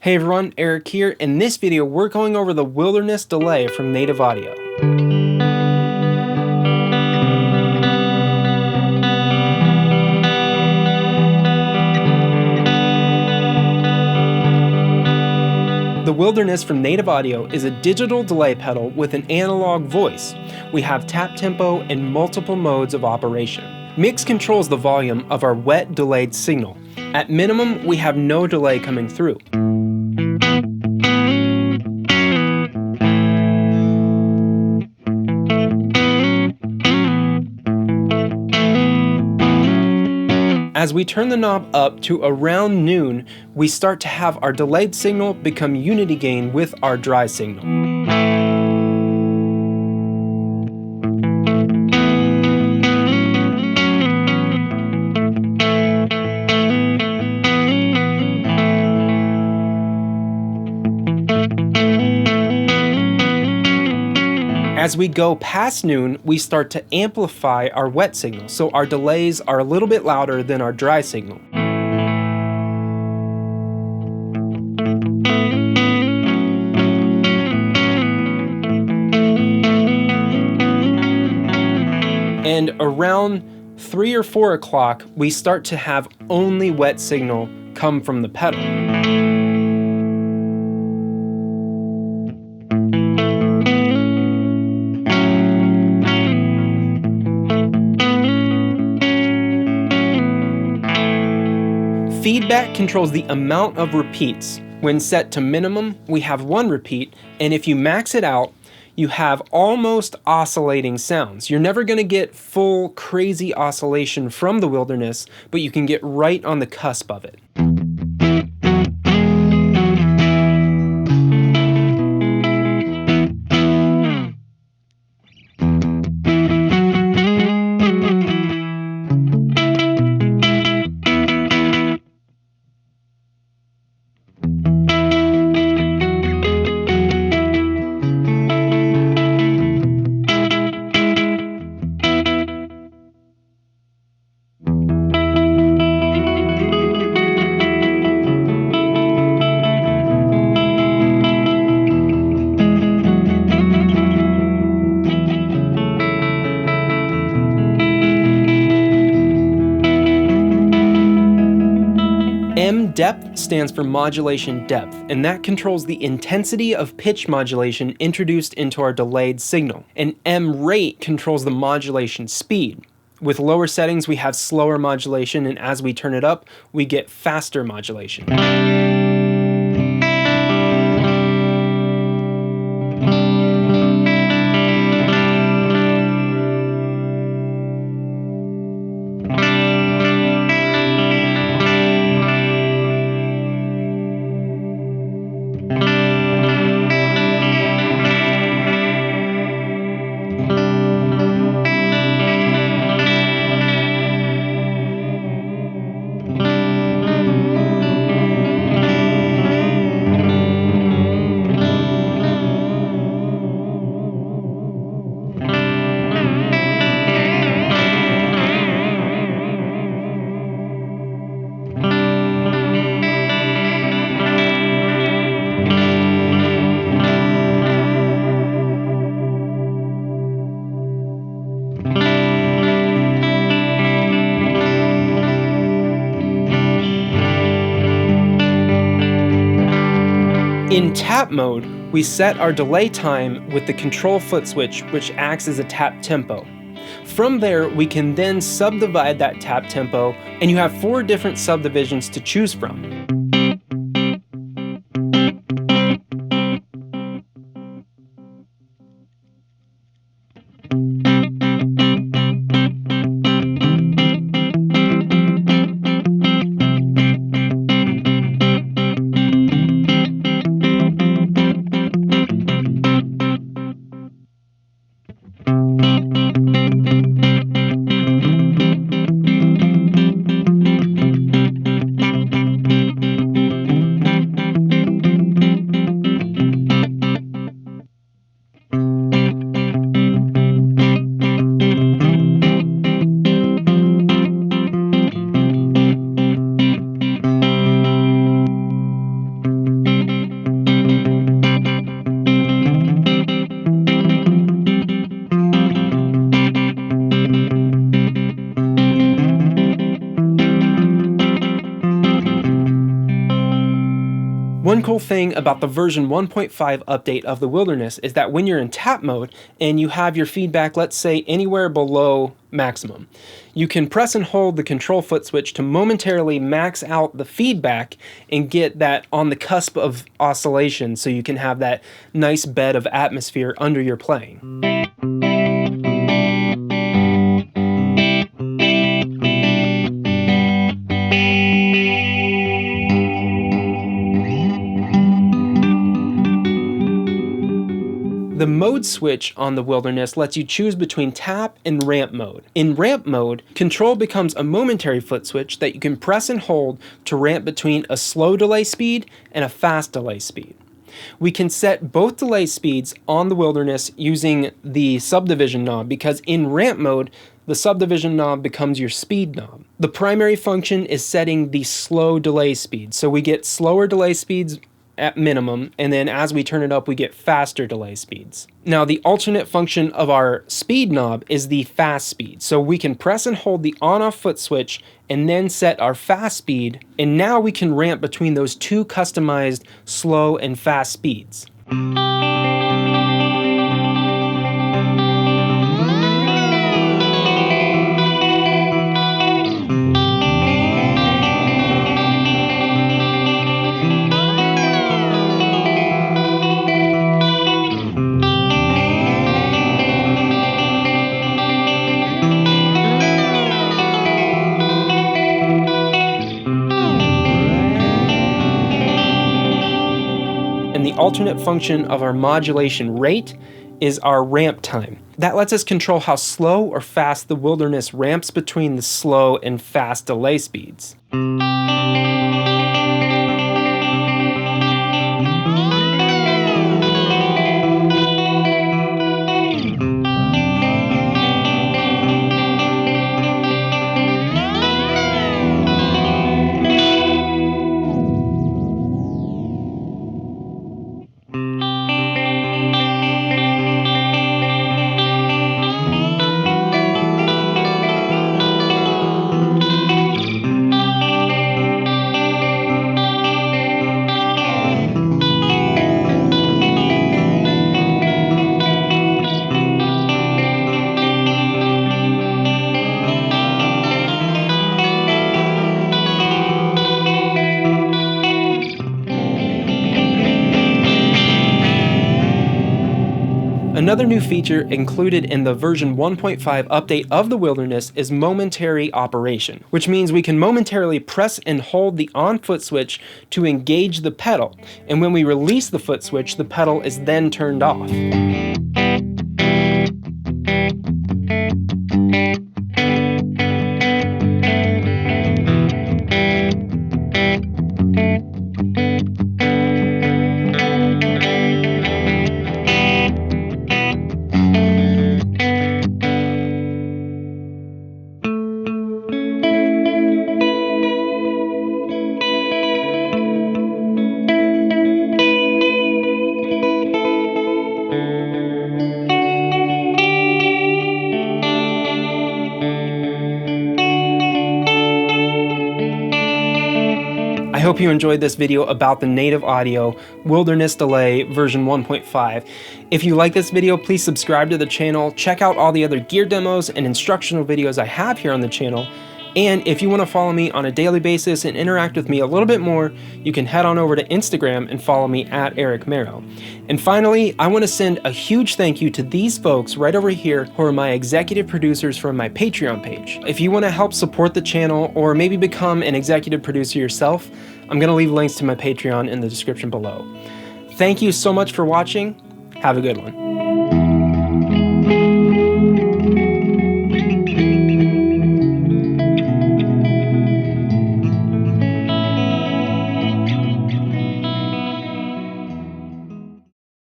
Hey everyone, Eric here. In this video, we're going over the wilderness delay from NativeAudio. The wilderness from NativeAudio is a digital delay pedal with an analog voice. We have tap tempo and multiple modes of operation. Mix controls the volume of our wet delayed signal. At minimum, we have no delay coming through. As we turn the knob up to around noon, we start to have our delayed signal become unity gain with our dry signal. As we go past noon, we start to amplify our wet signal, so our delays are a little bit louder than our dry signal. And around 3 or 4 o'clock, we start to have only wet signal come from the pedal. Feedback controls the amount of repeats. When set to minimum, we have 1 repeat, and if you max it out, you have almost oscillating sounds. You're never going to get full crazy oscillation from the wilderness, but you can get right on the cusp of it. M depth stands for modulation depth, and that controls the intensity of pitch modulation introduced into our delayed signal. And M rate controls the modulation speed. With lower settings, we have slower modulation, and as we turn it up, we get faster modulation. In tap mode, we set our delay time with the control foot switch, which acts as a tap tempo. From there, we can then subdivide that tap tempo, and you have 4 different subdivisions to choose from. One cool thing about the version 1.5 update of the Wilderness is that when you're in tap mode and you have your feedback, let's say anywhere below maximum, you can press and hold the control foot switch to momentarily max out the feedback and get that on the cusp of oscillation so you can have that nice bed of atmosphere under your playing. The mode switch on the Wilderness lets you choose between tap and ramp mode. In ramp mode, control becomes a momentary foot switch that you can press and hold to ramp between a slow delay speed and a fast delay speed. We can set both delay speeds on the Wilderness using the subdivision knob because in ramp mode, the subdivision knob becomes your speed knob. The primary function is setting the slow delay speed, so we get slower delay speeds at minimum, and then as we turn it up we get faster delay speeds. Now the alternate function of our speed knob is the fast speed, so we can press and hold the on-off foot switch and then set our fast speed, and now we can ramp between those two customized slow and fast speeds. And the alternate function of our modulation rate is our ramp time. That lets us control how slow or fast the Wilderness ramps between the slow and fast delay speeds. Another new feature included in the version 1.5 update of the Wilderness is momentary operation, which means we can momentarily press and hold the on foot switch to engage the pedal, and when we release the foot switch, the pedal is then turned off. I hope you enjoyed this video about the NativeAudio Wilderness Delay version 1.5. If you like this video, please subscribe to the channel, check out all the other gear demos and instructional videos I have here on the channel, and if you want to follow me on a daily basis and interact with me a little bit more, you can head on over to Instagram and follow me at Eric Merrow. And finally, I want to send a huge thank you to these folks right over here who are my executive producers from my Patreon page. If you want to help support the channel or maybe become an executive producer yourself, I'm going to leave links to my Patreon in the description below. Thank you so much for watching. Have a good one.